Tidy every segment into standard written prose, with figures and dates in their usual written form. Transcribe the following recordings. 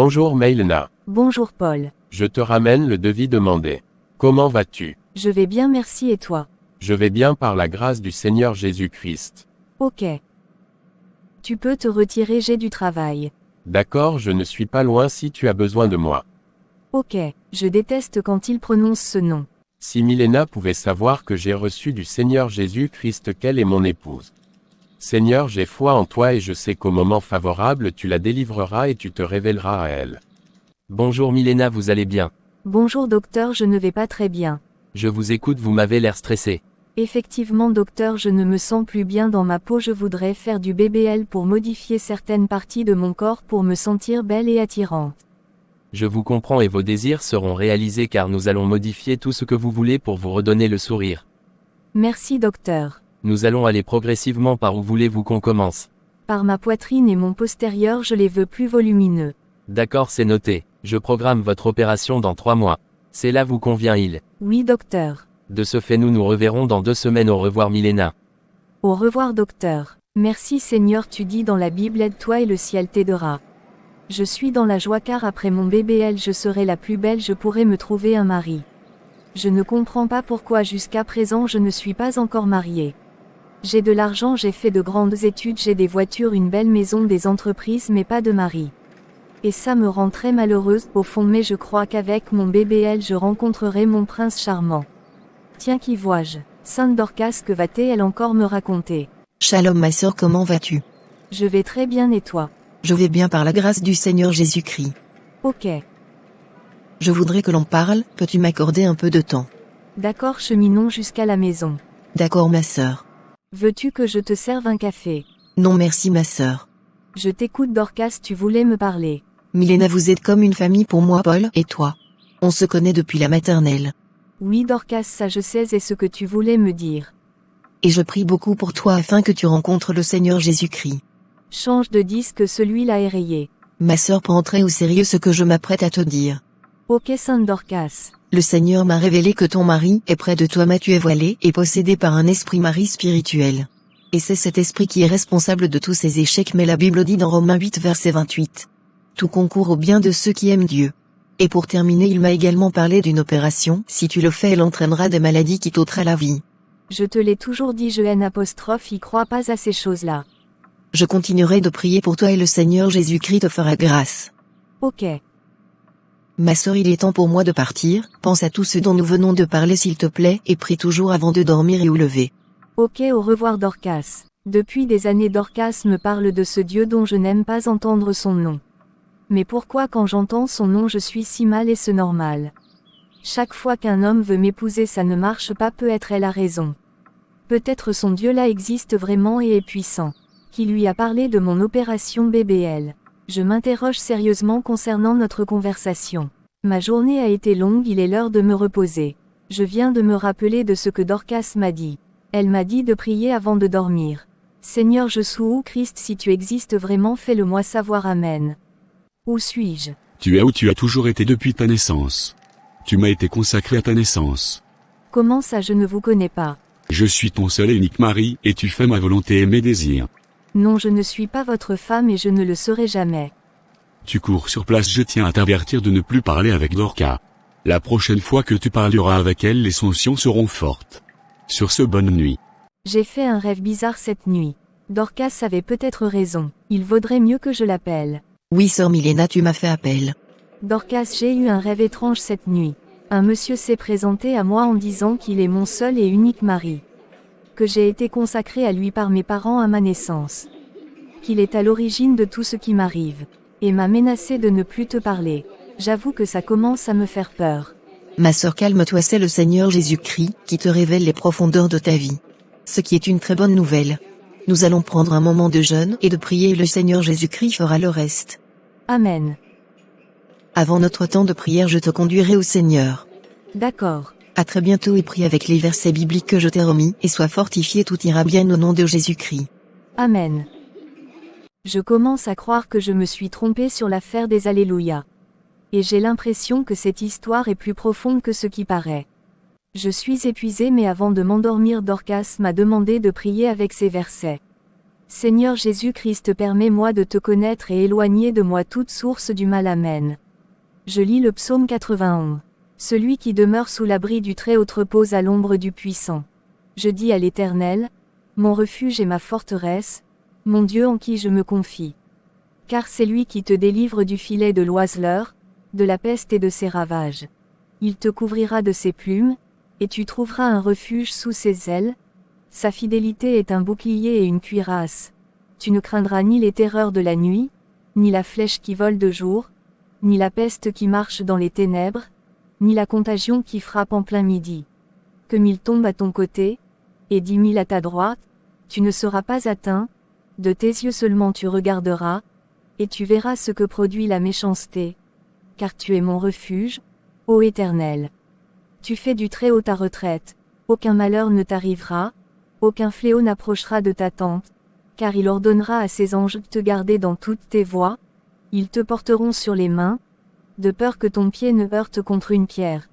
Bonjour Maïlena. Bonjour Paul. Je te ramène le devis demandé. Comment vas-tu? Je vais bien merci et toi? Je vais bien par la grâce du Seigneur Jésus-Christ. Ok. Tu peux te retirer, j'ai du travail. D'accord, je ne suis pas loin si tu as besoin de moi. Ok, je déteste quand il prononce ce nom. Si Milena pouvait savoir que j'ai reçu du Seigneur Jésus-Christ qu'elle est mon épouse. Seigneur, j'ai foi en toi et je sais qu'au moment favorable tu la délivreras et tu te révéleras à elle. Bonjour Milena, vous allez bien? Bonjour docteur, je ne vais pas très bien. Je vous écoute, vous m'avez l'air stressé. Effectivement docteur, je ne me sens plus bien dans ma peau, je voudrais faire du BBL pour modifier certaines parties de mon corps pour me sentir belle et attirante. Je vous comprends et vos désirs seront réalisés car nous allons modifier tout ce que vous voulez pour vous redonner le sourire. Merci docteur. Nous allons aller progressivement par où voulez-vous qu'on commence? Par ma poitrine et mon postérieur, je les veux plus volumineux. D'accord, c'est noté. Je programme votre opération dans 3 mois. Cela vous convient-il? Oui docteur. De ce fait nous nous reverrons dans 2 semaines. Au revoir Milena. Au revoir docteur. Merci Seigneur, tu dis dans la Bible, aide-toi et le ciel t'aidera. Je suis dans la joie car après mon BBL je serai la plus belle, je pourrai me trouver un mari. Je ne comprends pas pourquoi jusqu'à présent je ne suis pas encore mariée. J'ai de l'argent, j'ai fait de grandes études, j'ai des voitures, une belle maison, des entreprises mais pas de mari. Et ça me rend très malheureuse au fond, mais je crois qu'avec mon BBL je rencontrerai mon prince charmant. Tiens, qui vois-je? Sainte Dorcas, que va-t-elle encore me raconter? Shalom ma sœur, comment vas-tu? Je vais très bien et toi? Je vais bien par la grâce du Seigneur Jésus-Christ. Ok. Je voudrais que l'on parle, peux-tu m'accorder un peu de temps? D'accord, cheminons jusqu'à la maison. D'accord ma sœur. Veux-tu que je te serve un café? Non merci ma sœur. Je t'écoute Dorcas, tu voulais me parler. Milena, vous êtes comme une famille pour moi, Paul et toi. On se connaît depuis la maternelle. Oui Dorcas, ça je sais et ce que tu voulais me dire. Et je prie beaucoup pour toi afin que tu rencontres le Seigneur Jésus-Christ. Change de disque, celui-là est rayé. Ma sœur, prends très au sérieux ce que je m'apprête à te dire. Ok Sainte Dorcas. Le Seigneur m'a révélé que ton mari est près de toi, mais tu es voilé et possédé par un esprit mari spirituel. Et c'est cet esprit qui est responsable de tous ces échecs, mais la Bible dit dans Romains 8 verset 28. Tout concourt au bien de ceux qui aiment Dieu. Et pour terminer, il m'a également parlé d'une opération, si tu le fais elle entraînera des maladies qui t'ôtera la vie. Je te l'ai toujours dit, je y crois pas à ces choses-là. Je continuerai de prier pour toi et le Seigneur Jésus-Christ te fera grâce. Ok. Ma sœur, il est temps pour moi de partir, pense à tout ce dont nous venons de parler s'il te plaît, et prie toujours avant de dormir et ou lever. Ok, au revoir Dorcas. Depuis des années Dorcas me parle de ce Dieu dont je n'aime pas entendre son nom. Mais pourquoi quand j'entends son nom je suis si mal et ce normal? Chaque fois qu'un homme veut m'épouser ça ne marche pas, peut-être elle a raison. Peut-être son Dieu là existe vraiment et est puissant. Qui lui a parlé de mon opération BBL. Je m'interroge sérieusement concernant notre conversation. Ma journée a été longue, il est l'heure de me reposer. Je viens de me rappeler de ce que Dorcas m'a dit. Elle m'a dit de prier avant de dormir. Seigneur Jésus Christ, si tu existes vraiment, fais-le-moi savoir. Amen. Où suis-je? Tu es où tu as toujours été depuis ta naissance. Tu m'as été consacré à ta naissance. Comment ça, je ne vous connais pas? Je suis ton seul et unique mari, et tu fais ma volonté et mes désirs. Non, je ne suis pas votre femme et je ne le serai jamais. Tu cours sur place, je tiens à t'avertir de ne plus parler avec Dorca. La prochaine fois que tu parleras avec elle, les sanctions seront fortes. Sur ce, bonne nuit. J'ai fait un rêve bizarre cette nuit. Dorcas avait peut-être raison. Il vaudrait mieux que je l'appelle. Oui sœur Milena, tu m'as fait appel. Dorcas, j'ai eu un rêve étrange cette nuit. Un monsieur s'est présenté à moi en disant qu'il est mon seul et unique mari. Que j'ai été consacrée à lui par mes parents à ma naissance. Qu'il est à l'origine de tout ce qui m'arrive. Et m'a menacé de ne plus te parler. J'avoue que ça commence à me faire peur. Ma sœur, calme-toi, c'est le Seigneur Jésus-Christ qui te révèle les profondeurs de ta vie. Ce qui est une très bonne nouvelle. Nous allons prendre un moment de jeûne et de prier et le Seigneur Jésus-Christ fera le reste. Amen. Avant notre temps de prière, je te conduirai au Seigneur. D'accord. À très bientôt et prie avec les versets bibliques que je t'ai remis et sois fortifié, tout ira bien au nom de Jésus-Christ. Amen. Je commence à croire que je me suis trompée sur l'affaire des Alléluia. Et j'ai l'impression que cette histoire est plus profonde que ce qui paraît. Je suis épuisée, mais avant de m'endormir, Dorcas m'a demandé de prier avec ces versets. Seigneur Jésus-Christ, permets-moi de te connaître et éloigner de moi toute source du mal. Amen. Je lis le psaume 91. Celui qui demeure sous l'abri du Très-Haut repose à l'ombre du Puissant. Je dis à l'Éternel, mon refuge et ma forteresse, mon Dieu en qui je me confie. Car c'est lui qui te délivre du filet de l'oiseleur, de la peste et de ses ravages. Il te couvrira de ses plumes, et tu trouveras un refuge sous ses ailes. Sa fidélité est un bouclier et une cuirasse. Tu ne craindras ni les terreurs de la nuit, ni la flèche qui vole de jour, ni la peste qui marche dans les ténèbres, ni la contagion qui frappe en plein midi. Que 1000 tombent à ton côté, et 10 000 à ta droite, tu ne seras pas atteint, de tes yeux seulement tu regarderas, et tu verras ce que produit la méchanceté. Car tu es mon refuge, ô Éternel. Tu fais du Très-Haut ta retraite, aucun malheur ne t'arrivera, aucun fléau n'approchera de ta tente, car il ordonnera à ses anges de te garder dans toutes tes voies, ils te porteront sur les mains, de peur que ton pied ne heurte contre une pierre.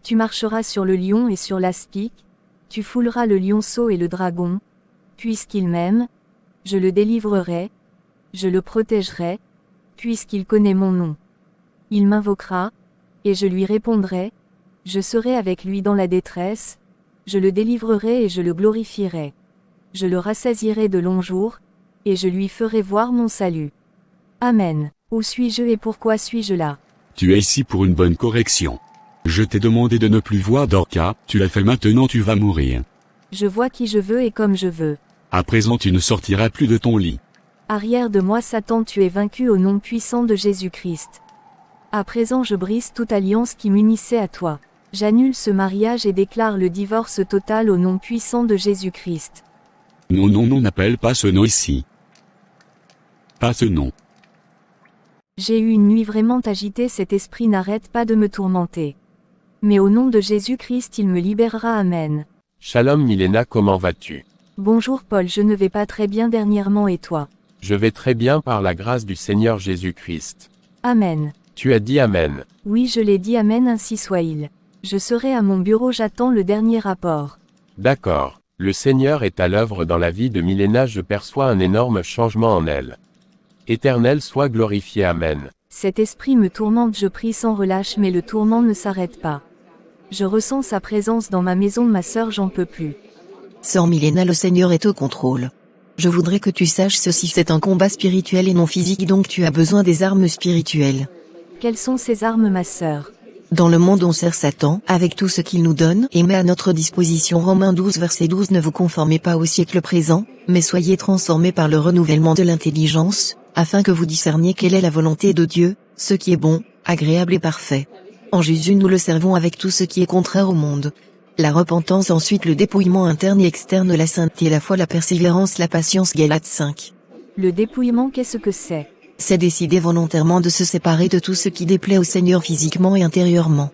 Tu marcheras sur le lion et sur l'aspic, tu fouleras le lionceau et le dragon, puisqu'il m'aime, je le délivrerai, je le protégerai, puisqu'il connaît mon nom. Il m'invoquera, et je lui répondrai, je serai avec lui dans la détresse, je le délivrerai et je le glorifierai. Je le rassasierai de longs jours, et je lui ferai voir mon salut. Amen. Où suis-je et pourquoi suis-je là? Tu es ici pour une bonne correction. Je t'ai demandé de ne plus voir Dorcas, tu l'as fait, maintenant tu vas mourir. Je vois qui je veux et comme je veux. À présent tu ne sortiras plus de ton lit. Arrière de moi Satan, tu es vaincu au nom puissant de Jésus-Christ. À présent je brise toute alliance qui m'unissait à toi. J'annule ce mariage et déclare le divorce total au nom puissant de Jésus-Christ. Non, n'appelle pas ce nom ici. Pas ce nom. J'ai eu une nuit vraiment agitée, cet esprit n'arrête pas de me tourmenter. Mais au nom de Jésus-Christ il me libérera. Amen. Shalom Milena, comment vas-tu? Bonjour Paul, je ne vais pas très bien dernièrement et toi? Je vais très bien par la grâce du Seigneur Jésus-Christ. Amen. Tu as dit Amen. Oui, je l'ai dit. Amen, ainsi soit-il. Je serai à mon bureau, j'attends le dernier rapport. D'accord. Le Seigneur est à l'œuvre dans la vie de Milena, je perçois un énorme changement en elle. Éternel soit glorifié. Amen. Cet esprit me tourmente, je prie sans relâche, mais le tourment ne s'arrête pas. Je ressens sa présence dans ma maison, ma sœur, j'en peux plus. Sœur Milena, le Seigneur est au contrôle. Je voudrais que tu saches ceci, c'est un combat spirituel et non physique, donc tu as besoin des armes spirituelles. Quelles sont ces armes, ma sœur? Dans le monde on sert Satan, avec tout ce qu'il nous donne et met à notre disposition. Romains 12 verset 12. Ne vous conformez pas au siècle présent, mais soyez transformés par le renouvellement de l'intelligence, afin que vous discerniez quelle est la volonté de Dieu, ce qui est bon, agréable et parfait. En Jésus nous le servons avec tout ce qui est contraire au monde. La repentance, ensuite le dépouillement interne et externe, la sainteté, la foi, la persévérance, la patience. Galates 5. Le dépouillement, qu'est-ce que c'est? C'est décider volontairement de se séparer de tout ce qui déplaît au Seigneur physiquement et intérieurement.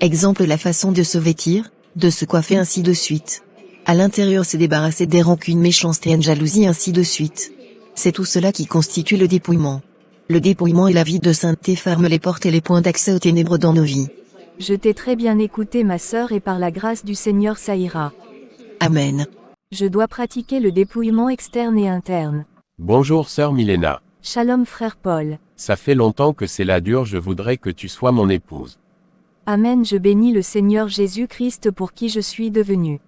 Exemple, la façon de se vêtir, de se coiffer, ainsi de suite. À l'intérieur, c'est débarrasser des rancunes, méchanceté, haine, jalousie, ainsi de suite. C'est tout cela qui constitue le dépouillement. Le dépouillement et la vie de sainteté ferment les portes et les points d'accès aux ténèbres dans nos vies. Je t'ai très bien écouté, ma sœur, et par la grâce du Seigneur ça ira. Amen. Je dois pratiquer le dépouillement externe et interne. Bonjour sœur Milena. Shalom frère Paul. Ça fait longtemps que c'est là dur, je voudrais que tu sois mon épouse. Amen, je bénis le Seigneur Jésus-Christ pour qui je suis devenu.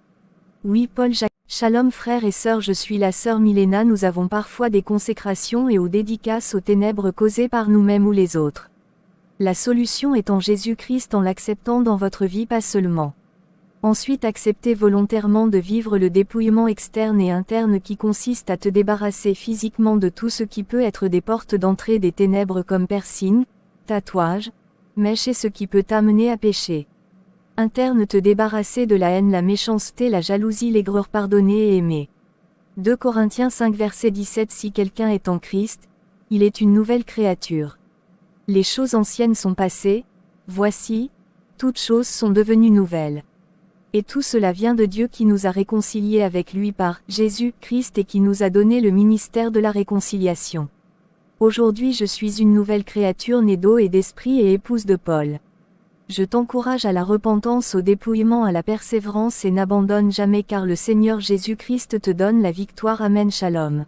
Oui Paul, Shalom frères et sœurs, je suis la sœur Milena. Nous avons parfois des consécrations et ou dédicaces aux ténèbres causées par nous-mêmes ou les autres. La solution est en Jésus-Christ, en l'acceptant dans votre vie, pas seulement. Ensuite, acceptez volontairement de vivre le dépouillement externe et interne qui consiste à te débarrasser physiquement de tout ce qui peut être des portes d'entrée des ténèbres comme piercing, tatouage, mèche et ce qui peut t'amener à pécher. Interne, te débarrasser de la haine, la méchanceté, la jalousie, l'aigreur, pardonner et aimer. 2 Corinthiens 5 verset 17. Si quelqu'un est en Christ, il est une nouvelle créature. Les choses anciennes sont passées, voici, toutes choses sont devenues nouvelles. Et tout cela vient de Dieu qui nous a réconciliés avec lui par Jésus-Christ et qui nous a donné le ministère de la réconciliation. Aujourd'hui je suis une nouvelle créature née d'eau et d'esprit et épouse de Paul. Je t'encourage à la repentance, au dépouillement, à la persévérance et n'abandonne jamais car le Seigneur Jésus-Christ te donne la victoire. Amen. Shalom.